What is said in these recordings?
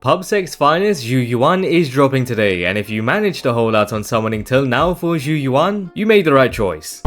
PubSec's finest Zhu Yuan is dropping today, and if you managed to hold out on summoning till now for Zhu Yuan, you made the right choice.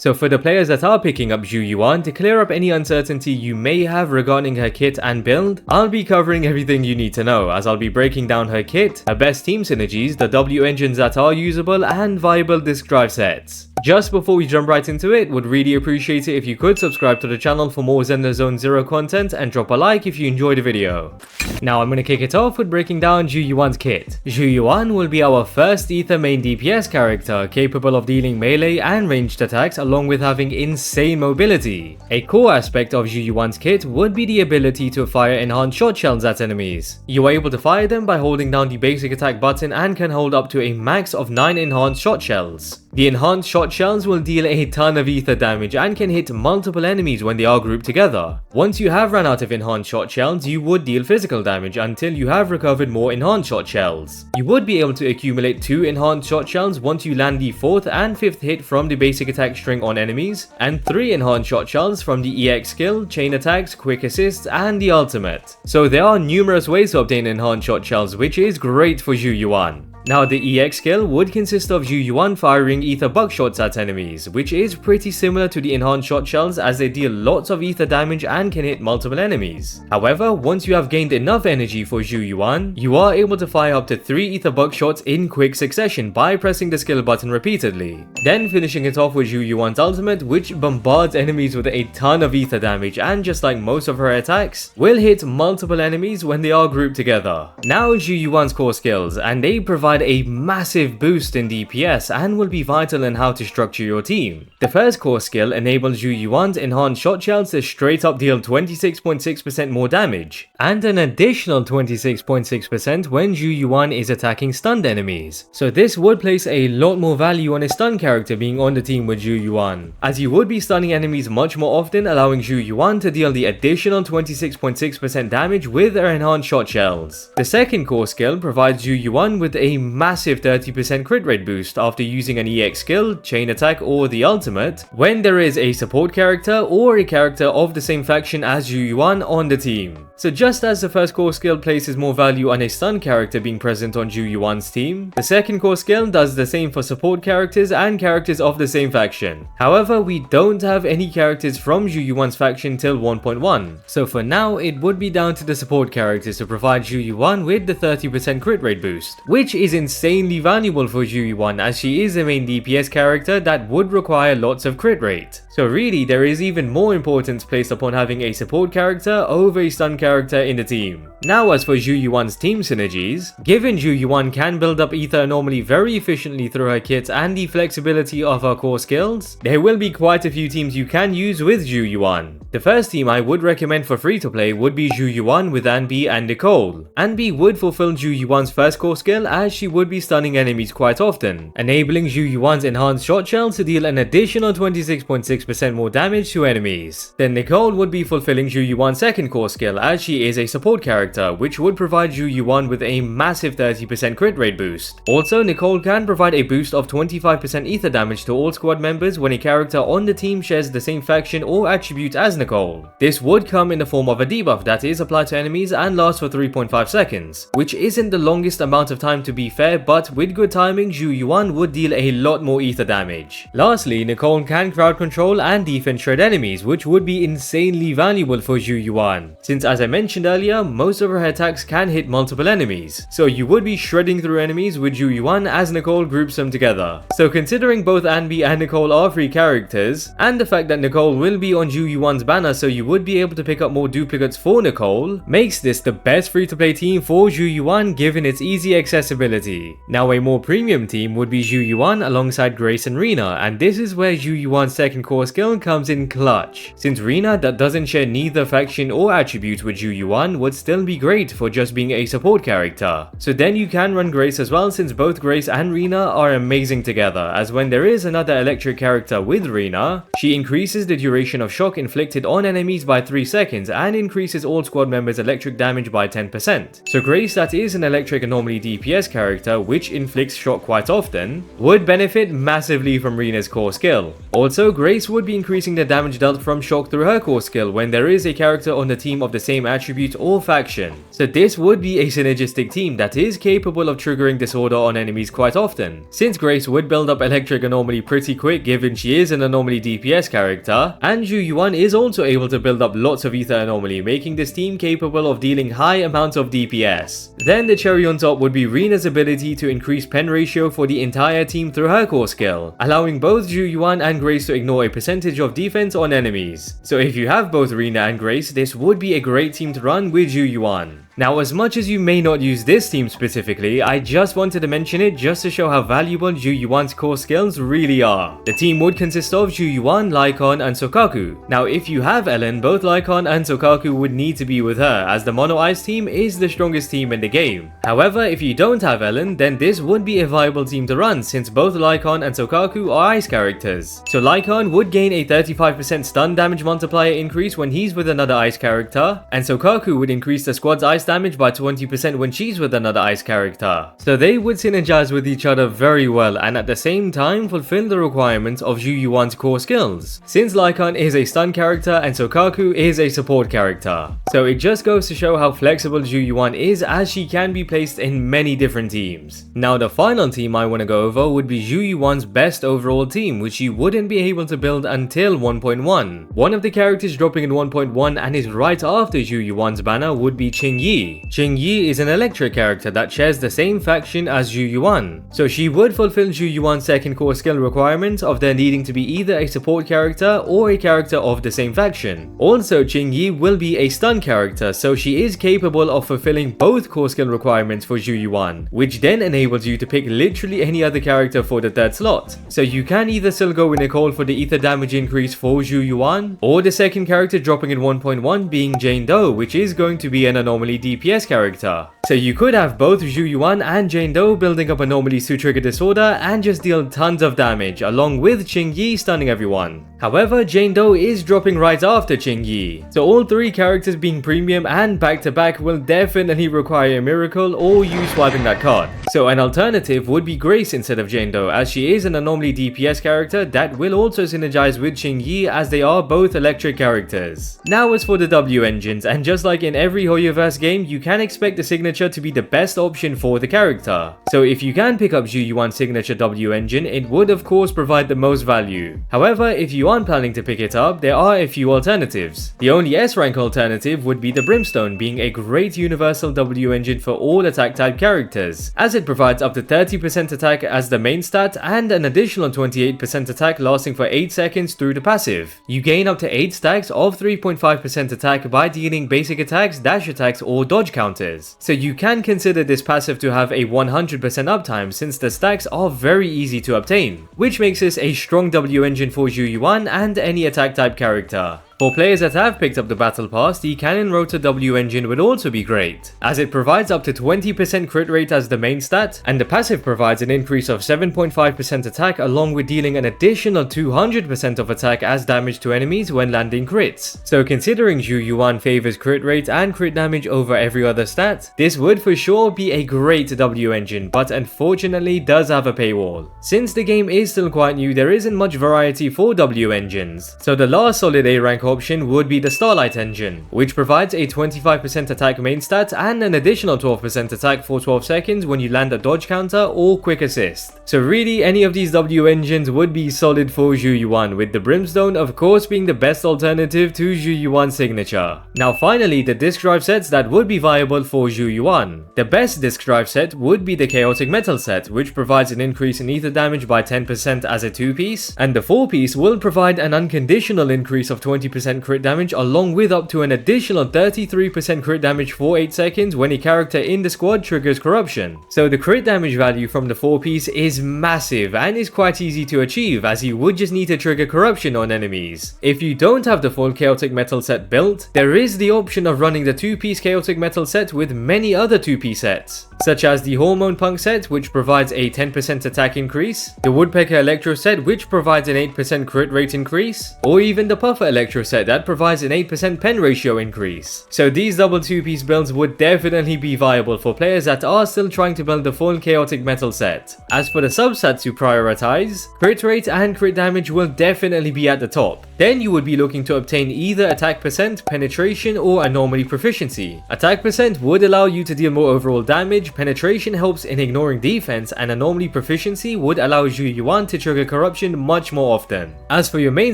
So for the players that are picking up Zhu Yuan, to clear up any uncertainty you may have regarding her kit and build, I'll be covering everything you need to know, as I'll be breaking down her kit, her best team synergies, the W engines that are usable, and viable disk drive sets. Just before we jump right into it, would really appreciate it if you could subscribe to the channel for more ZenlessZoneZero content and drop a like if you enjoyed the video. Now I'm gonna kick it off with breaking down Zhu Yuan's kit. Zhu Yuan will be our first Ether main DPS character, capable of dealing melee and ranged attacks along with having insane mobility. A core aspect of Zhu Yuan's kit would be the ability to fire enhanced shot shells at enemies. You are able to fire them by holding down the basic attack button and can hold up to a max of 9 enhanced shot shells. The enhanced shot shells will deal a ton of ether damage and can hit multiple enemies when they are grouped together. Once you have run out of enhanced shot shells, you would deal physical damage until you have recovered more enhanced shot shells. You would be able to accumulate 2 enhanced shot shells once you land the 4th and 5th hit from the basic attack string on enemies, and 3 enhanced shot shells from the EX skill, chain attacks, quick assists, and the ultimate. So there are numerous ways to obtain enhanced shot shells, which is great for Zhu Yuan. Now the EX skill would consist of Zhu Yuan firing ether buckshots at enemies, which is pretty similar to the enhanced shot shells as they deal lots of ether damage and can hit multiple enemies. However, once you have gained enough energy for Zhu Yuan, you are able to fire up to 3 ether buckshots in quick succession by pressing the skill button repeatedly. Then finishing it off with Zhu Yuan's ultimate, which bombards enemies with a ton of ether damage, and just like most of her attacks, will hit multiple enemies when they are grouped together. Now Zhu Yuan's core skills, and they provide a massive boost in DPS and will be vital in how to structure your team. The first core skill enables Zhu Yuan's enhanced shot shells to straight up deal 26.6% more damage, and an additional 26.6% when Zhu Yuan is attacking stunned enemies. So this would place a lot more value on a stun character being on the team with Zhu Yuan, as you would be stunning enemies much more often, allowing Zhu Yuan to deal the additional 26.6% damage with her enhanced shot shells. The second core skill provides Zhu Yuan with a massive 30% crit rate boost after using an EX skill, chain attack, or the ultimate when there is a support character or a character of the same faction as Zhu Yuan on the team. So just as the first core skill places more value on a stun character being present on Zhu Yuan's team, the second core skill does the same for support characters and characters of the same faction. However, we don't have any characters from Zhu Yuan's faction till 1.1, so for now it would be down to the support characters to provide Zhu Yuan with the 30% crit rate boost, which is insanely valuable for Zhu Yuan as she is a main DPS character that would require lots of crit rate. So really, there is even more importance placed upon having a support character over a stun character in the team. Now as for Zhu Yuan's team synergies, given Zhu Yuan can build up ether normally very efficiently through her kit and the flexibility of her core skills, there will be quite a few teams you can use with Zhu Yuan. The first team I would recommend for free to play would be Zhu Yuan with Anby and Nicole. Anby would fulfill Zhu Yuan's first core skill as she would be stunning enemies quite often, enabling Zhu Yuan's enhanced shot shells to deal an additional 26.6% more damage to enemies. Then Nicole would be fulfilling Zhu Yuan's second core skill as she is a support character, which would provide Zhu Yuan with a massive 30% crit rate boost. Also, Nicole can provide a boost of 25% ether damage to all squad members when a character on the team shares the same faction or attribute as Nicole. This would come in the form of a debuff that is applied to enemies and lasts for 3.5 seconds, which isn't the longest amount of time to be fair, but with good timing, Zhu Yuan would deal a lot more ether damage. Lastly, Nicole can crowd control and defense shred enemies, which would be insanely valuable for Zhu Yuan, since as I mentioned earlier, most of her attacks can hit multiple enemies, so you would be shredding through enemies with Zhu Yuan as Nicole groups them together. So considering both Anby and Nicole are free characters, and the fact that Nicole will be on Zhu Yuan's banner so you would be able to pick up more duplicates for Nicole, makes this the best free to play team for Zhu Yuan given its easy accessibility. Now a more premium team would be Zhu Yuan alongside Grace and Rina, and this is where Zhu Yuan's second core skill comes in clutch, since Rina, that doesn't share neither faction or attribute with Zhu Yuan, would still be great for just being a support character. So then you can run Grace as well, since both Grace and Rina are amazing together, as when there is another electric character with Rina, she increases the duration of shock inflicted on enemies by 3 seconds and increases all squad members electric damage by 10%. So Grace, that is an electric anomaly DPS character, character which inflicts shock quite often, would benefit massively from Rina's core skill. Also, Grace would be increasing the damage dealt from shock through her core skill when there is a character on the team of the same attribute or faction. So this would be a synergistic team that is capable of triggering disorder on enemies quite often, since Grace would build up electric anomaly pretty quick given she is an anomaly DPS character, and Zhu Yuan is also able to build up lots of ether anomaly, making this team capable of dealing high amounts of DPS. Then the cherry on top would be Rina's ability to increase pen ratio for the entire team through her core skill, allowing both Zhu Yuan and Grace to ignore a percentage of defense on enemies. So if you have both Rina and Grace, this would be a great team to run with Zhu Yuan. Now, as much as you may not use this team specifically, I just wanted to mention it just to show how valuable Zhu Yuan's core skills really are. The team would consist of Zhu Yuan, Lycon, and Sokaku. Now, if you have Ellen, both Lycon and Sokaku would need to be with her, as the Mono Ice team is the strongest team in the game. However, if you don't have Ellen, then this would be a viable team to run, since both Lycon and Sokaku are ice characters. So Lycon would gain a 35% stun damage multiplier increase when he's with another ice character, and Sokaku would increase the squad's ice damage by 20% when she's with another ice character. So they would synergize with each other very well and at the same time fulfill the requirements of Zhu Yuan's core skills, since Lycon is a stun character and Sokaku is a support character. So it just goes to show how flexible Zhu Yuan is, as she can be placed in many different teams. Now the final team I want to go over would be Zhu Yuan's best overall team, which you wouldn't be able to build until 1.1. One of the characters dropping in 1.1 and is right after Zhu Yuan's banner would be Changli. Changli is an electric character that shares the same faction as Zhu Yuan, so she would fulfill Zhu Yuan's second core skill requirement of there needing to be either a support character or a character of the same faction. Also, Changli will be a stun character, so she is capable of fulfilling both core skill requirements for Zhu Yuan, which then enables you to pick literally any other character for the third slot. So you can either still go with Nicole for the ether damage increase for Zhu Yuan, or the second character dropping in 1.1 being Jane Doe, which is going to be an anomaly DPS character. So you could have both Zhu Yuan and Jane Doe building up anomalies to trigger disorder and just deal tons of damage, along with Changli stunning everyone. However, Jane Doe is dropping right after Changli, so all three characters being premium and back-to-back will definitely require a miracle or you swiping that card. So an alternative would be Grace instead of Jane Doe, as she is an anomaly DPS character that will also synergize with Changli, as they are both electric characters. Now as for the W engines, and just like in every Hoyoverse game, you can expect the signature to be the best option for the character. So if you can pick up Zhu Yuan's signature W engine, it would of course provide the most value. However, if you aren't planning to pick it up, there are a few alternatives. The only S rank alternative would be the Brimstone, being a great universal W engine for all attack type characters, as it provides up to 30% attack as the main stat and an additional 28% attack lasting for 8 seconds through the passive. You gain up to 8 stacks of 3.5% attack by dealing basic attacks, dash attacks or dodge counters. So you can consider this passive to have a 100% uptime, since the stacks are very easy to obtain, which makes this a strong W engine for Zhu Yuan and any attack type character. For players that have picked up the Battle Pass, the Cannon Rotor W engine would also be great, as it provides up to 20% crit rate as the main stat, and the passive provides an increase of 7.5% attack along with dealing an additional 200% of attack as damage to enemies when landing crits. So considering Zhu Yuan favors crit rate and crit damage over every other stat, this would for sure be a great W engine, but unfortunately does have a paywall. Since the game is still quite new, there isn't much variety for W engines, so the last solid A rank option would be the Starlight engine, which provides a 25% attack main stat and an additional 12% attack for 12 seconds when you land a dodge counter or quick assist. So really, any of these W engines would be solid for Zhu Yuan, with the Brimstone of course being the best alternative to Zhu Yuan's signature. Now finally, the disc drive sets that would be viable for Zhu Yuan. The best disc drive set would be the Chaotic Metal set, which provides an increase in ether damage by 10% as a 2-piece, and the 4-piece will provide an unconditional increase of 20% crit damage along with up to an additional 33% crit damage for 8 seconds when a character in the squad triggers corruption. So the crit damage value from the 4-piece is massive and is quite easy to achieve, as you would just need to trigger corruption on enemies. If you don't have the full Chaotic Metal set built, there is the option of running the 2-piece Chaotic Metal set with many other 2-piece sets, such as the Hormone Punk set, which provides a 10% attack increase, the Woodpecker Electro set, which provides an 8% crit rate increase, or even the Puffer Electro set that provides an 8% pen ratio increase. So these double 2-piece builds would definitely be viable for players that are still trying to build the full chaotic metal set. As for the subsets to prioritize, crit rate and crit damage will definitely be at the top. Then you would be looking to obtain either attack percent, penetration, or anomaly proficiency. Attack percent would allow you to deal more overall damage, penetration helps in ignoring defense, and anomaly proficiency would allow Zhu Yuan to trigger corruption much more often. As for your main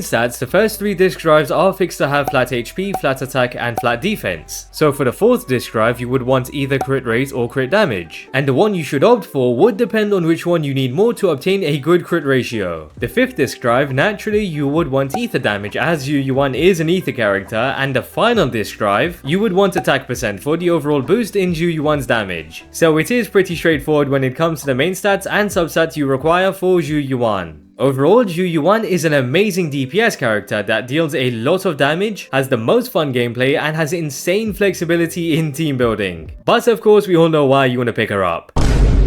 stats, the first 3 disc drives are fixed to have flat HP, flat attack, and flat defense. So for the 4th disc drive, you would want either crit rate or crit damage. And the one you should opt for would depend on which one you need more to obtain a good crit ratio. The 5th disc drive, naturally you would want ether damage as Zhu Yuan is an ether character, and the final disc drive, you would want attack percent for the overall boost in Zhu Yuan's damage. So it is pretty straightforward when it comes to the main stats and substats you require for Zhu Yuan. Overall, Zhu Yuan is an amazing DPS character that deals a lot of damage, has the most fun gameplay, and has insane flexibility in team building. But of course, we all know why you want to pick her up.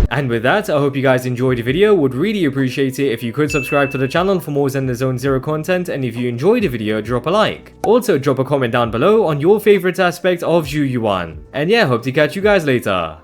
And with that, I hope you guys enjoyed the video. Would really appreciate it if you could subscribe to the channel for more ZenlessZoneZero content, and if you enjoyed the video, drop a like. Also, drop a comment down below on your favorite aspect of Zhu Yuan. And yeah, hope to catch you guys later.